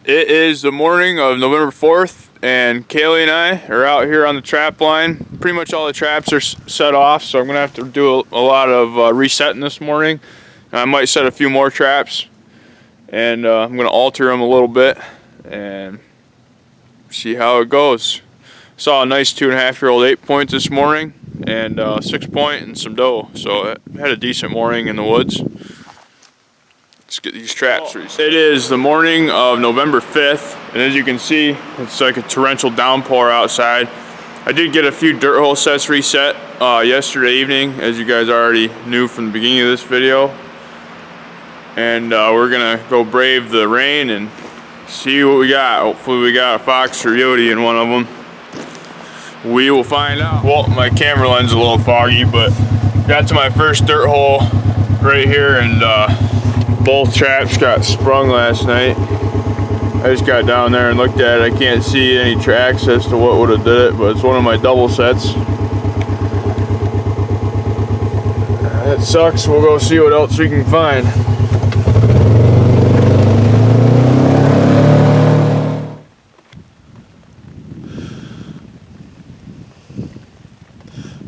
It is the morning of November 4th, and Kaylee and I are out here on the trap line. Pretty much all the traps are set off, so I'm going to have to do a lot of resetting this morning. I might set a few more traps, and I'm going to alter them a little bit and see how it goes. Saw a nice 2.5-year-old 8-point this morning, and 6-point and some doe, so I had a decent morning in the woods. Let's get these traps reset. It is the morning of November 5th, and as you can see, it's like a torrential downpour outside. I did get a few dirt hole sets reset yesterday evening, as you guys already knew from the beginning of this video. And we're gonna go brave the rain and see what we got. Hopefully we got a fox or yodi in one of them. We will find out. Well, my camera lens is a little foggy, but got to my first dirt hole right here, and both traps got sprung last night. I just got down there and looked at it. I can't see any tracks as to what would have did it, but it's one of my double sets. That sucks. We'll go see what else we can find.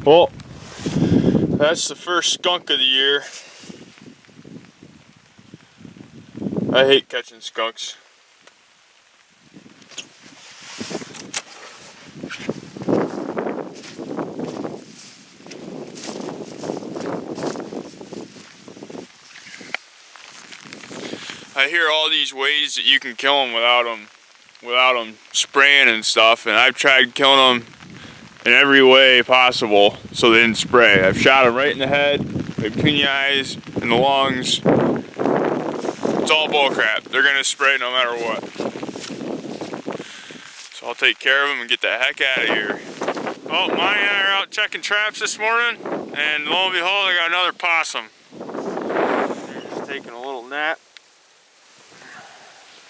Well, that's the first skunk of the year. I hate catching skunks. I hear all these ways that you can kill them without them spraying and stuff, and I've tried killing them in every way possible so they didn't spray. I've shot them right in the head, between the eyes, and the lungs. It's all bullcrap. They're gonna spray no matter what. So I'll take care of them and get the heck out of here. Well, Monty and I are out checking traps this morning, and lo and behold, I got another possum. He's taking a little nap.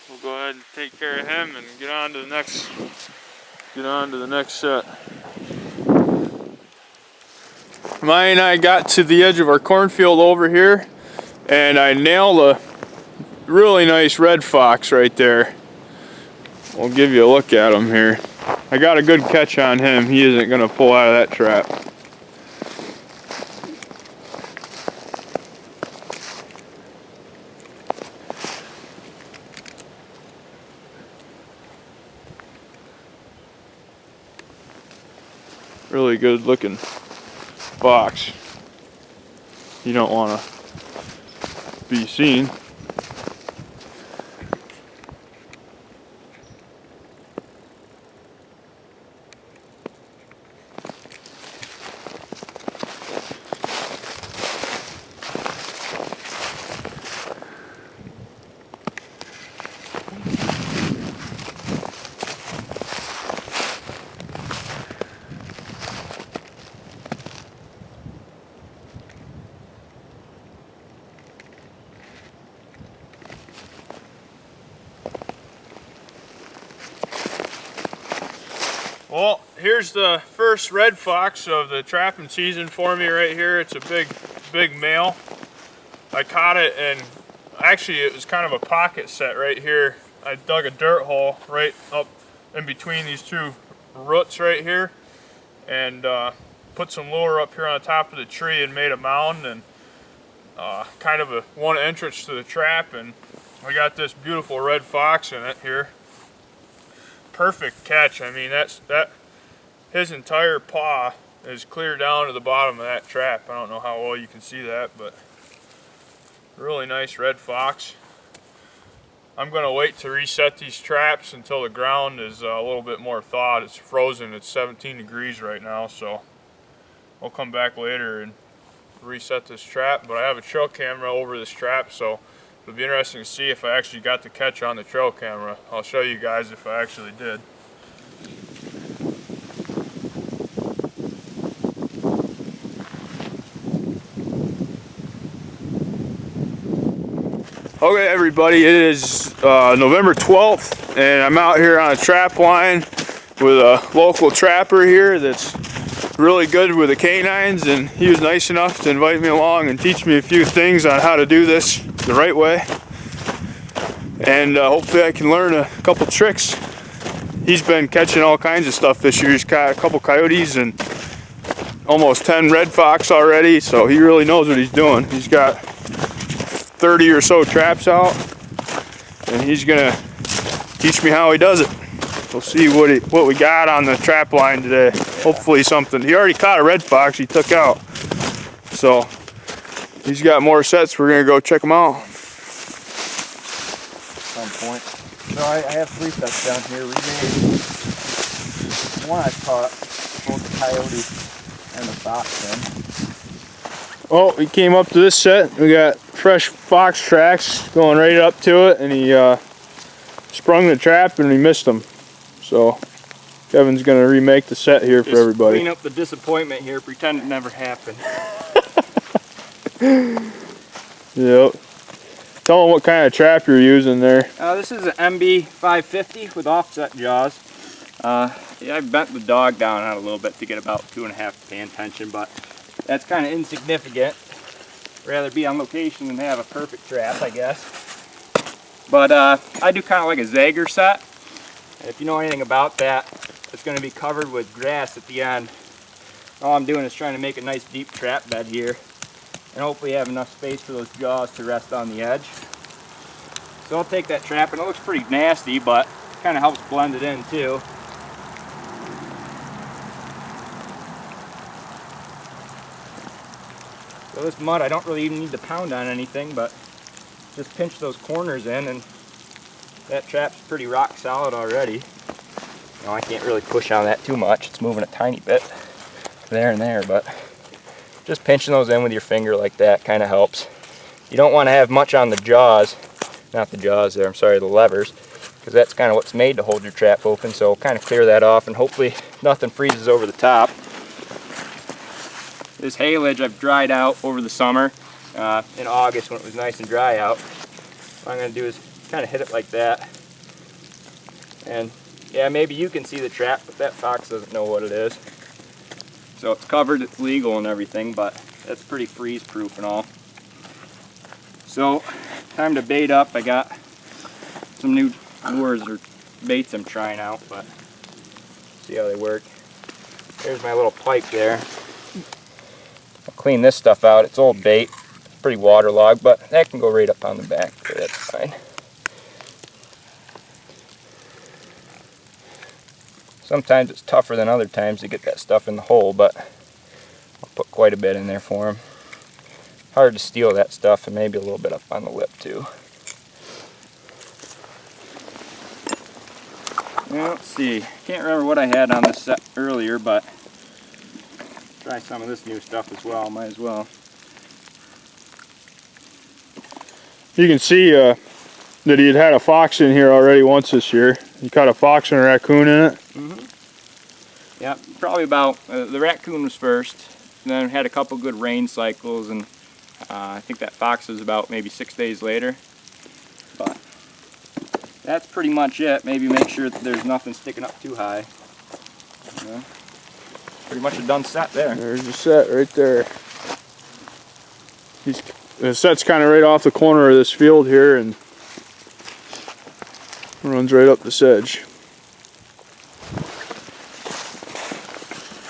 We'll go ahead and take care of him and get on to the next set. Monty and I got to the edge of our cornfield over here, and I nailed a really nice red fox right there. We'll give you a look at him here. I got a good catch on him. He isn't going to pull out of that trap. Really good looking fox. You don't want to be seen. Well, here's the first red fox of the trapping season for me right here. It's a big male. I caught it, and actually it was kind of a pocket set right here. I dug a dirt hole right up in between these two roots right here, and put some lure up here on the top of the tree and made a mound, and kind of one entrance to the trap, and I got this beautiful red fox in it here. Perfect catch. I mean, his entire paw is clear down to the bottom of that trap. I don't know how well you can see that, but really nice red fox. I'm going to wait to reset these traps until the ground is a little bit more thawed. It's frozen. It's 17 degrees right now, so I'll come back later and reset this trap. But I have a trail camera over this trap, so it'll be interesting to see if I actually got the catch on the trail camera. I'll show you guys if I actually did. Okay, everybody, it is November 12th, and I'm out here on a trap line with a local trapper here that's really good with the canines, and he was nice enough to invite me along and teach me a few things on how to do this the right way. and hopefully I can learn a couple tricks. He's been catching all kinds of stuff this year. He's caught a couple coyotes and almost 10 red fox already, so he really knows what he's doing. He's got 30 or so traps out, and he's gonna teach me how he does it. We'll see what we got on the trap line today. Hopefully something. He already caught a red fox he took out, so he's got more sets. We're gonna go check them out. Some point. So I have 3 sets down here. We made one I caught both the coyote and the fox in. Oh, he came up to this set. We got fresh fox tracks going right up to it, and he sprung the trap and we missed him. So Kevin's gonna remake the set here for everybody. Clean up the disappointment here, pretend it never happened. Yep. Tell them what kind of trap you're using there. This is an MB 550 with offset jaws. Yeah, I bent the dog down on it a little bit to get about 2.5 pan tension, but that's kind of insignificant. Rather be on location than have a perfect trap, I guess. But I do kind of like a Zager set. And if you know anything about that, it's going to be covered with grass at the end. All I'm doing is trying to make a nice deep trap bed here, and hopefully have enough space for those jaws to rest on the edge. So I'll take that trap, and it looks pretty nasty, but it kind of helps blend it in too. So this mud, I don't really even need to pound on anything, but just pinch those corners in, and that trap's pretty rock solid already. You know, I can't really push on that too much. It's moving a tiny bit there and there, but just pinching those in with your finger like that kind of helps. You don't want to have much on the jaws, not the jaws there, I'm sorry, the levers, because that's kind of what's made to hold your trap open, so kind of clear that off and hopefully nothing freezes over the top. This haylage I've dried out over the summer in August when it was nice and dry out. What I'm going to do is kind of hit it like that, and yeah, maybe you can see the trap, but that fox doesn't know what it is. So it's covered, it's legal and everything, but that's pretty freeze proof and all. So time to bait up. I got some new lures or baits I'm trying out, but see how they work. There's my little pipe there. I'll clean this stuff out. It's old bait, pretty waterlogged, but that can go right up on the back there. That's fine. Sometimes it's tougher than other times to get that stuff in the hole, but I'll put quite a bit in there for him. Hard to steal that stuff, and maybe a little bit up on the lip too. Well, let's see. Can't remember what I had on this set earlier, but try some of this new stuff as well. Might as well. You can see that he had a fox in here already once this year. He caught a fox and a raccoon in it. Mm-hmm. Yeah, probably about, the raccoon was first, and then had a couple good rain cycles, and I think that fox was about maybe 6 days later. But that's pretty much it. Maybe make sure that there's nothing sticking up too high. You know, pretty much a done set there. There's the set right there. The set's kind of right off the corner of this field here and runs right up this edge.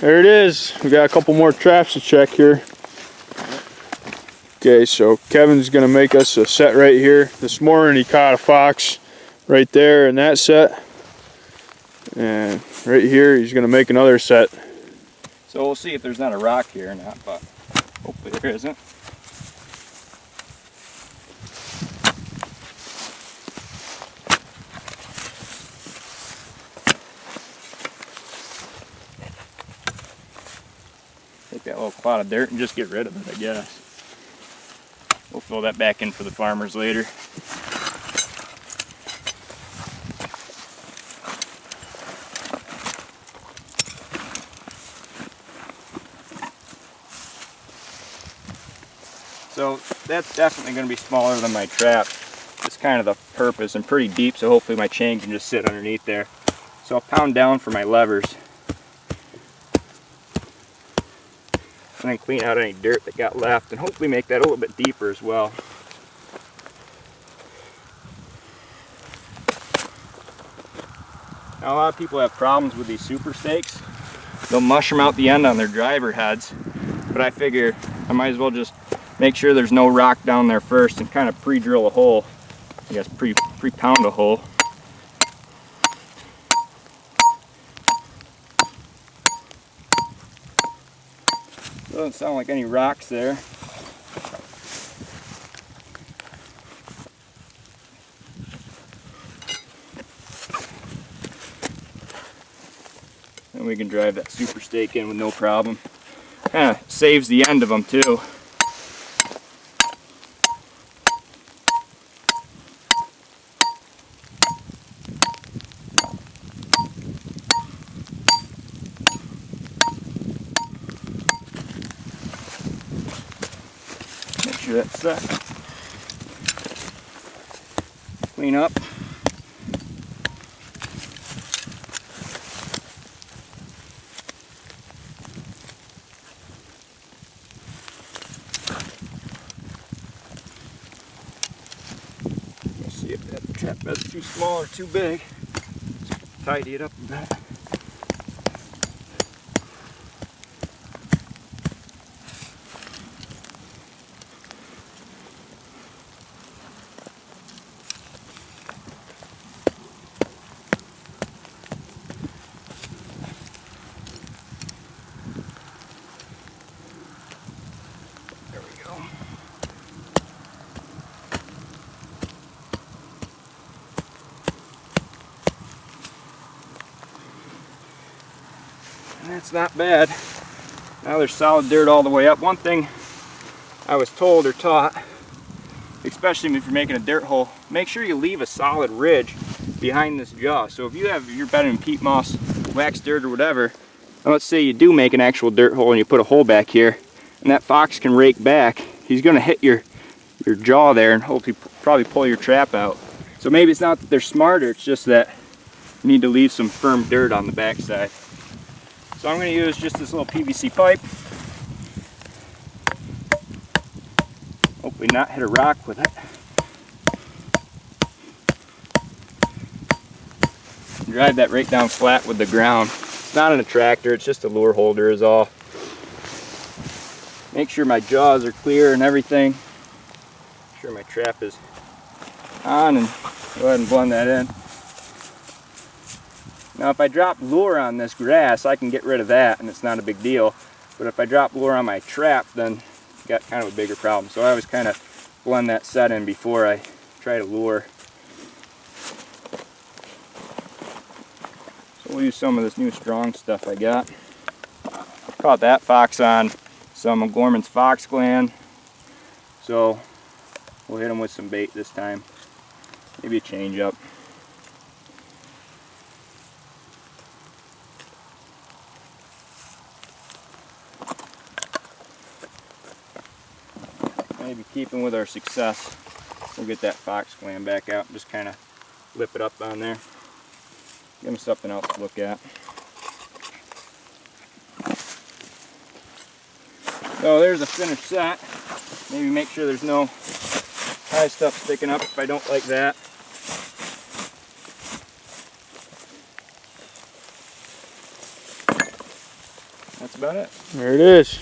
There it is. We got a couple more traps to check here. Okay, so Kevin's gonna make us a set right here. This morning he caught a fox right there in that set. And right here he's gonna make another set. So we'll see if there's not a rock here or not, but hopefully there isn't. Take that little clod of dirt and just get rid of it, I guess. We'll fill that back in for the farmers later. So that's definitely going to be smaller than my trap. It's kind of the purpose, and pretty deep, so hopefully my chain can just sit underneath there. So I'll pound down for my levers. And then clean out any dirt that got left, and hopefully make that a little bit deeper as well. Now a lot of people have problems with these super stakes. They'll mushroom out the end on their driver heads, but I figure I might as well just make sure there's no rock down there first and kind of pre-drill a hole. I guess pre-pound a hole. Doesn't sound like any rocks there. And we can drive that super stake in with no problem. Kind of saves the end of them too. Make sure that's set. Clean up. Let's see if that trap bed's too small or too big. Tidy it up a bit. There we go. And that's not bad. Now there's solid dirt all the way up. One thing I was told or taught, especially if you're making a dirt hole, make sure you leave a solid ridge behind this jaw. So if you have your bed in peat moss, wax dirt or whatever, and let's say you do make an actual dirt hole and you put a hole back here, and that fox can rake back, he's gonna hit your jaw there and hopefully probably pull your trap out. So maybe it's not that they're smarter, it's just that you need to leave some firm dirt on the backside. So I'm going to use just this little PVC pipe. Hopefully not hit a rock with it. Drive that right down flat with the ground. It's not an attractor, it's just a lure holder is all. Make sure my jaws are clear and everything. Make sure my trap is on, and go ahead and blend that in. Now if I drop lure on this grass, I can get rid of that and it's not a big deal. But if I drop lure on my trap, then you got kind of a bigger problem. So I always kind of blend that set in before I try to lure. So we'll use some of this new strong stuff I got. Caught that fox on some O'Gorman's Fox Gland. So we'll hit him with some bait this time. Maybe a change up. Maybe keeping with our success, we'll get that fox gland back out and just kind of lip it up on there. Give them something else to look at. So there's a finished set. Maybe make sure there's no high stuff sticking up if I don't like that. That's about it. There it is.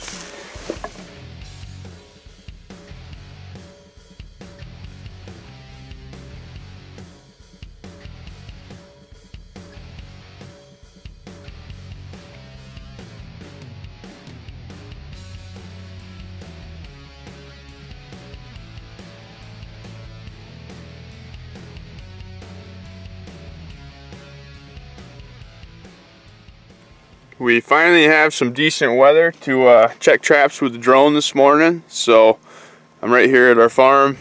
We finally have some decent weather to check traps with the drone this morning. So I'm right here at our farm,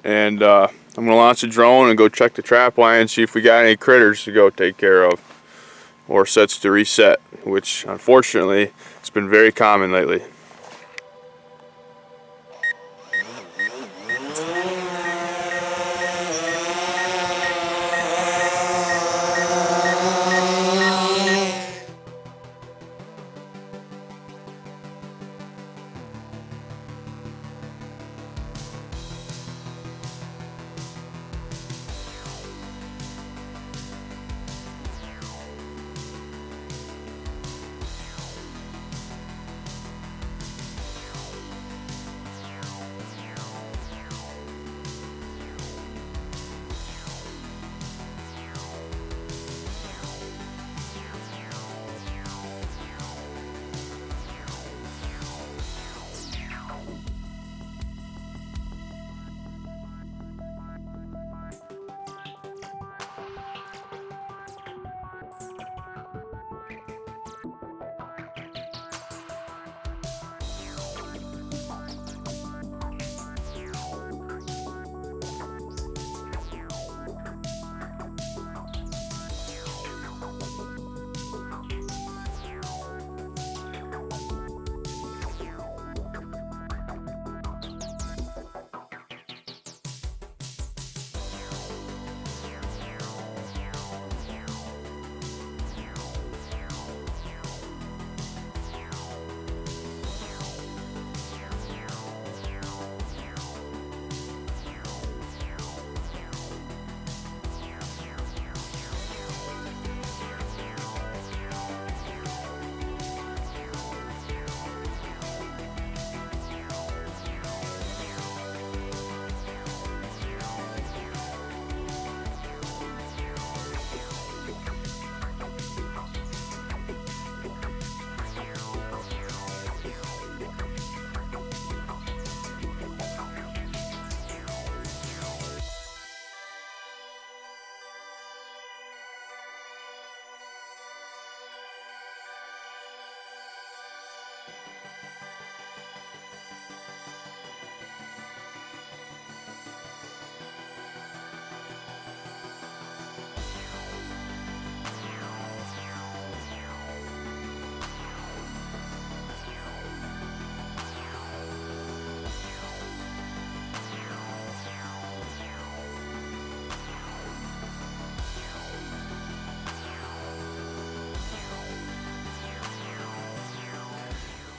and I'm gonna launch the drone and go check the trap line and see if we got any critters to go take care of or sets to reset, which unfortunately it's been very common lately.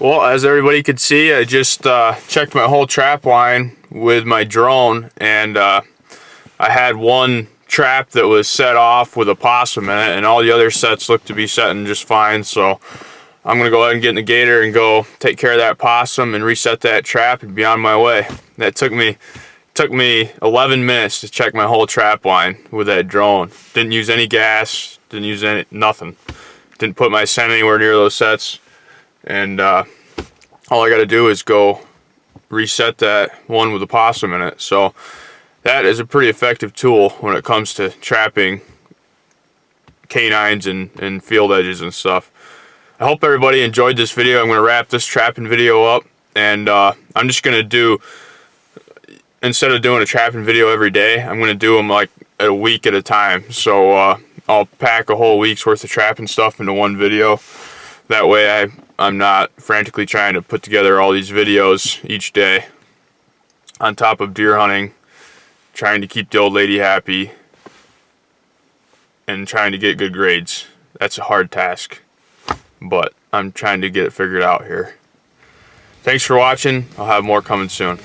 Well, as everybody could see, I just checked my whole trap line with my drone, and I had one trap that was set off with a possum in it, and all the other sets looked to be setting just fine. So I'm gonna go ahead and get in the gator and go take care of that possum and reset that trap and be on my way. That took me 11 minutes to check my whole trap line with that drone. Didn't use any gas, didn't use nothing. Didn't put my scent anywhere near those sets. And all I got to do is go reset that one with a possum in it. So that is a pretty effective tool when it comes to trapping canines and field edges and stuff. I hope everybody enjoyed this video. I'm going to wrap this trapping video up, and I'm just going to do, instead of doing a trapping video every day, I'm going to do them like a week at a time. So I'll pack a whole week's worth of trapping stuff into one video. That way I'm not frantically trying to put together all these videos each day. On top of deer hunting, trying to keep the old lady happy, and trying to get good grades. That's a hard task, but I'm trying to get it figured out here. Thanks for watching. I'll have more coming soon.